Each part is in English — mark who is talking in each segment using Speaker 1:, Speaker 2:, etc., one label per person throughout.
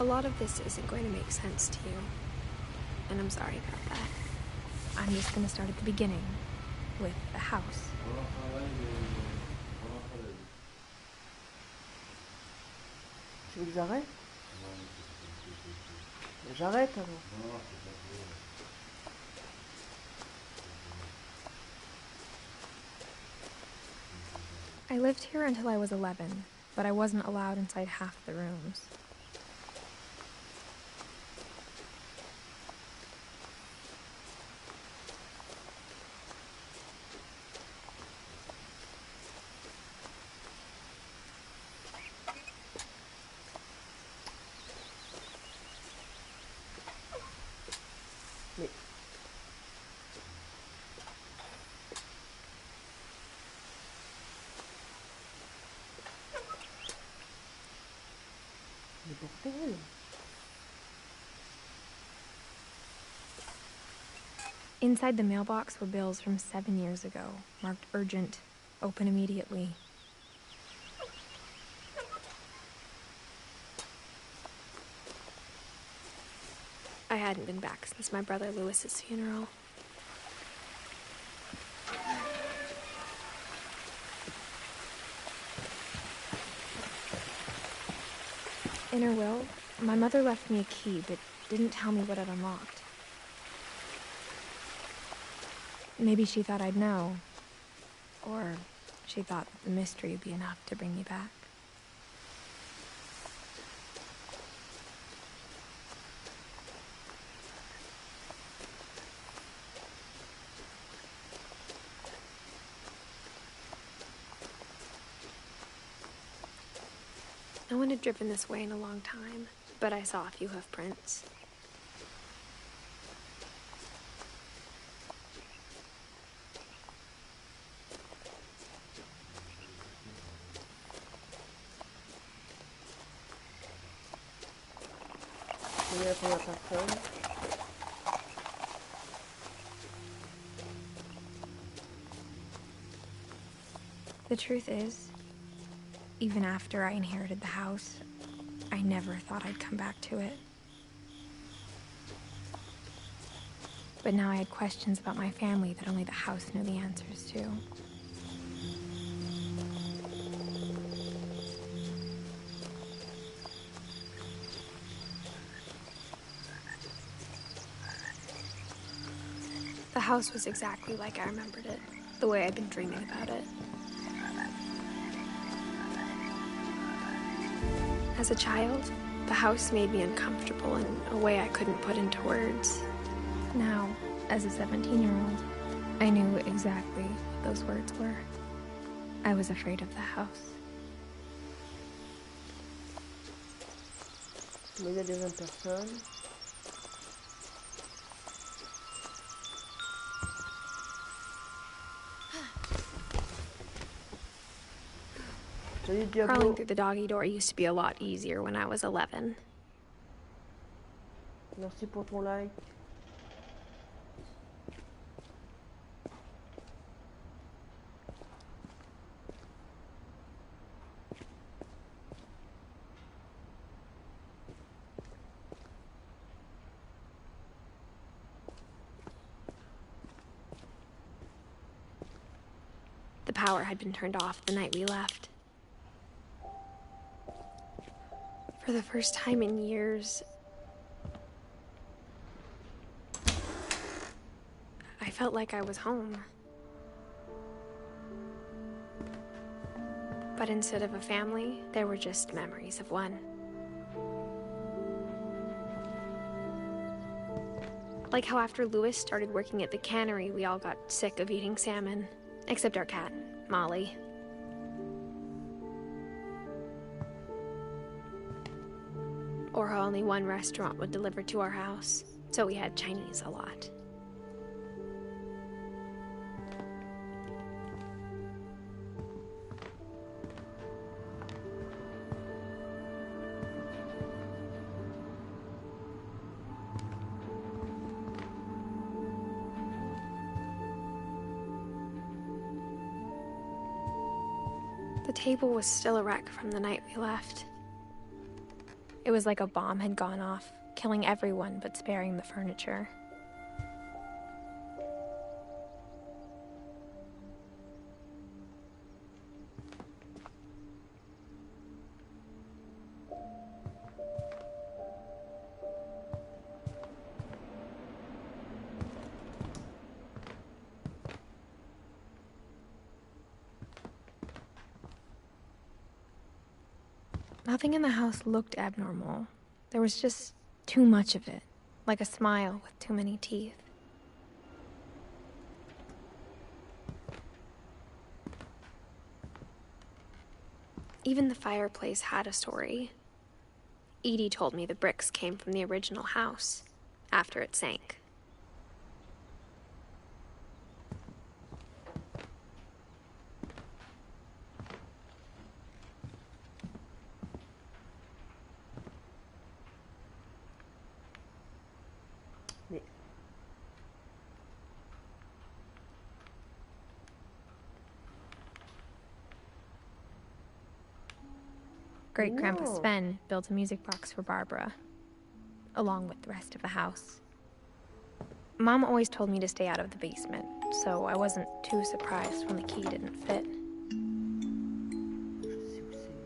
Speaker 1: lot of this isn't going to make sense to you, and I'm sorry about that. I'm just going to start at the beginning, with the house.
Speaker 2: Tu veux que j'arrête? J'arrête alors.
Speaker 1: I lived here until I was 11, but I wasn't allowed inside half the rooms.
Speaker 2: Mais bordel.
Speaker 1: Inside the mailbox were bills from 7 years ago, marked urgent, open immediately. I hadn't been back since my brother Lewis's funeral. In her will, my mother left me a key, but didn't tell me what it unlocked. Maybe she thought I'd know, or she thought that the mystery would be enough to bring me back. No one had driven this way in a long time, but I saw a few hoof prints.
Speaker 2: Je vais répondre à personne.
Speaker 1: The truth is, even after I inherited the house, I never thought I'd come back to it. But now I had questions about my family that only the house knew the answers to. The house was exactly like I remembered it, the way I'd been dreaming about it. As a child, the house made me uncomfortable in a way I couldn't put into words. Now, as a 17-year-old, I knew exactly what those words were. I was afraid of the house.
Speaker 2: Mais il y a des jeunes personnes. Salut Diablo.
Speaker 1: Crawling through the doggy door used to be a lot easier when I was 11.
Speaker 2: Merci pour ton like.
Speaker 1: The power had been turned off the night we left. For the first time in years, I felt like I was home. But instead of a family, there were just memories of one. Like how after Lewis started working at the cannery, we all got sick of eating salmon. Except our cat, Molly. Or how only one restaurant would deliver to our house, so we had Chinese a lot. The table was still a wreck from the night we left. It was like a bomb had gone off, killing everyone but sparing the furniture. Nothing in the house looked abnormal. There was just too much of it, like a smile with too many teeth. Even the fireplace had a story. Etdi told me the bricks came from the original house, after it sank.
Speaker 2: Mais
Speaker 1: Great-Grandpa
Speaker 2: no.
Speaker 1: Sven built a music box for Barbara, along with the rest of the house. Mom always told me to stay out of the basement, so I wasn't too surprised when the key didn't fit.
Speaker 2: Je sais où c'est. C'est pas là.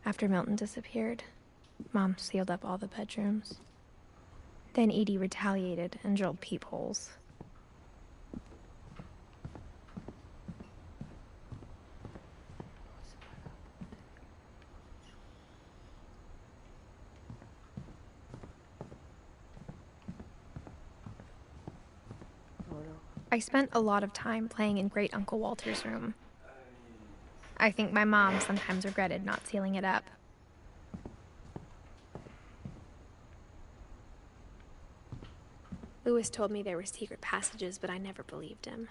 Speaker 1: After Milton disappeared, Mom sealed up all the bedrooms. Then Etdi retaliated and drilled peepholes.
Speaker 2: Voilà.
Speaker 1: I spent a lot of time playing in Great Uncle Walter's room. I think my mom sometimes regretted not sealing it up. Louis told me there were secret passages, but I never believed him.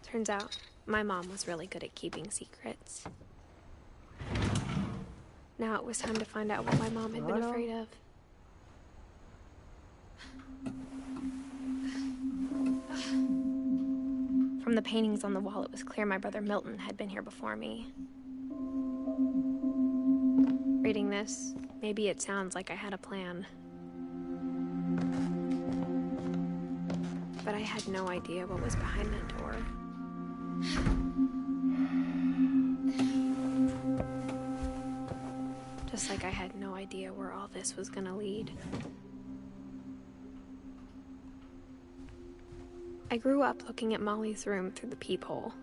Speaker 1: Turns out, my mom was really good at keeping secrets. Now it was time to find out what my mom had been
Speaker 2: Voilà.
Speaker 1: afraid of. From the paintings on the wall, it was clear my brother Milton had been here before me. Reading this, maybe it sounds like I had a plan. But I had no idea what was behind that door. Just like I had no idea where all this was gonna lead. I grew up looking at Molly's room through the peephole.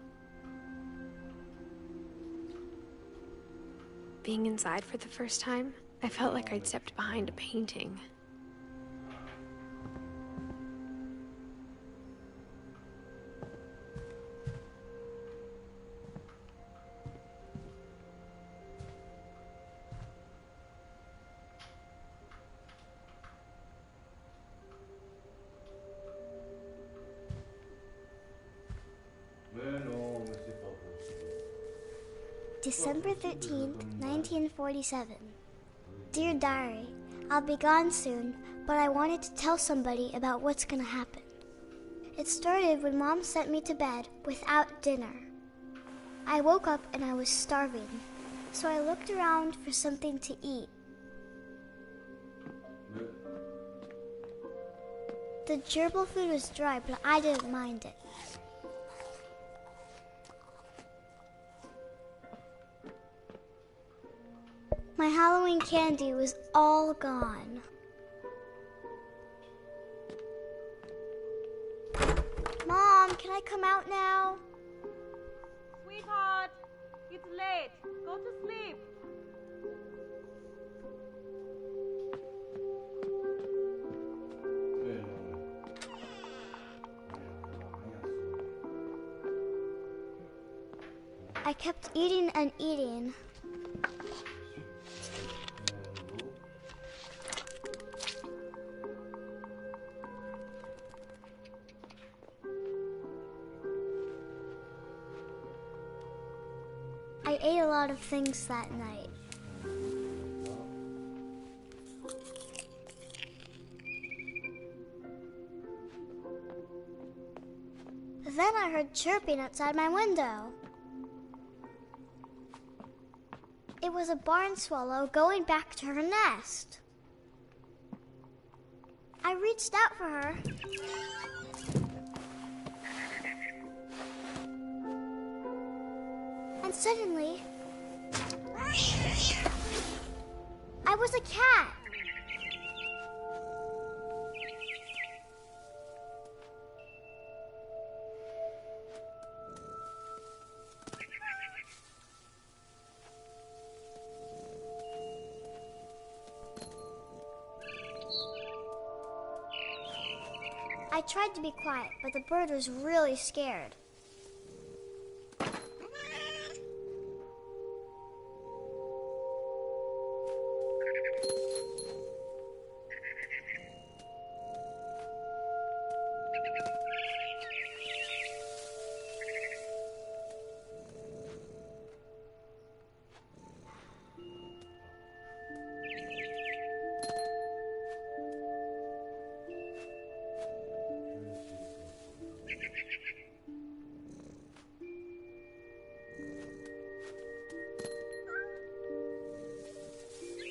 Speaker 1: Being inside for the first time, I felt like I'd stepped behind a painting.
Speaker 3: December 13th, 1947. Dear Diary, I'll be gone soon, but I wanted to tell somebody about what's gonna happen. It started when Mom sent me to bed without dinner. I woke up and I was starving, so I looked around for something to eat. The gerbil food was dry, but I didn't mind it. My Halloween candy was all gone. Mom, can I come out now?
Speaker 4: Sweetheart, it's late. Go to sleep.
Speaker 3: I kept eating and eating. I ate a lot of things that night. Then I heard chirping outside my window. It was a barn swallow going back to her nest. I reached out for her. And suddenly, I was a cat. I tried to be quiet, but the bird was really scared.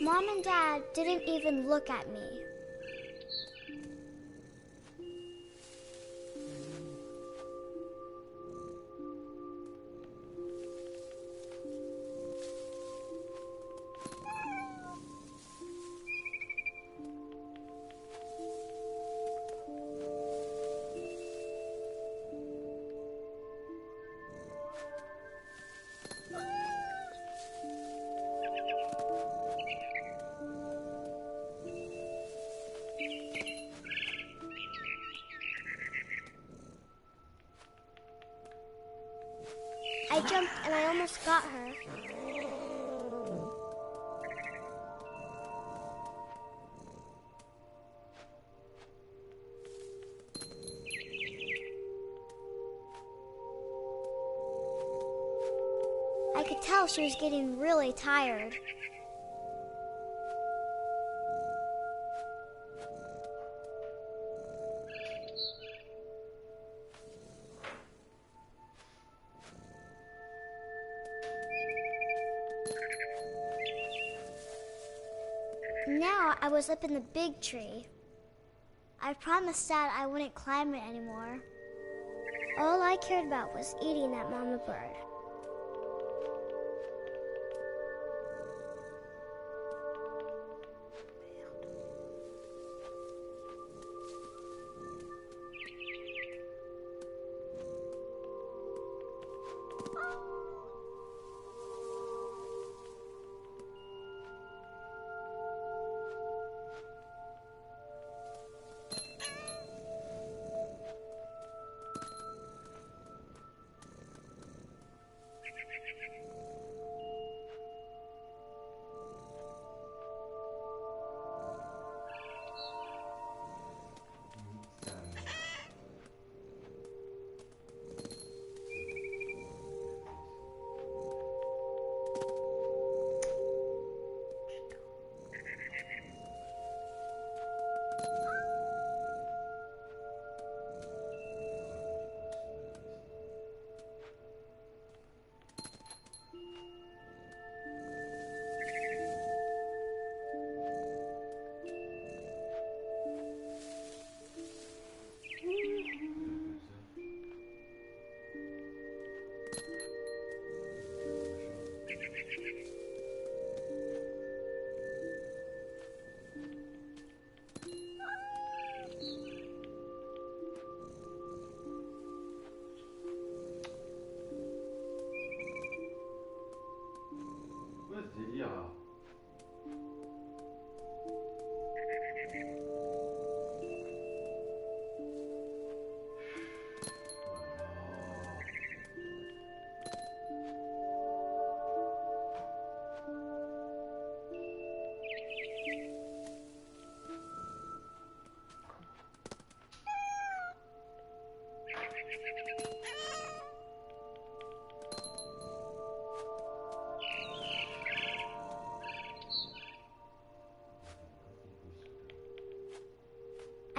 Speaker 3: Mom and Dad didn't even look at me. I jumped and I almost got her. I could tell she was getting really tired. Now I was up in the big tree. I promised Dad I wouldn't climb it anymore. All I cared about was eating that mama bird.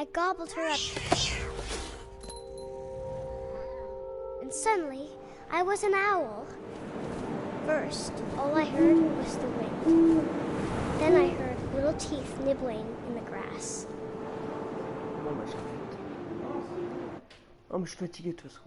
Speaker 3: I gobbled her up. And suddenly, I was an owl. First, all I heard was the wind. Then I heard little teeth nibbling in the grass.
Speaker 2: Bon, bah, j'arrête. Oh, mais je suis fatigué de toute façon.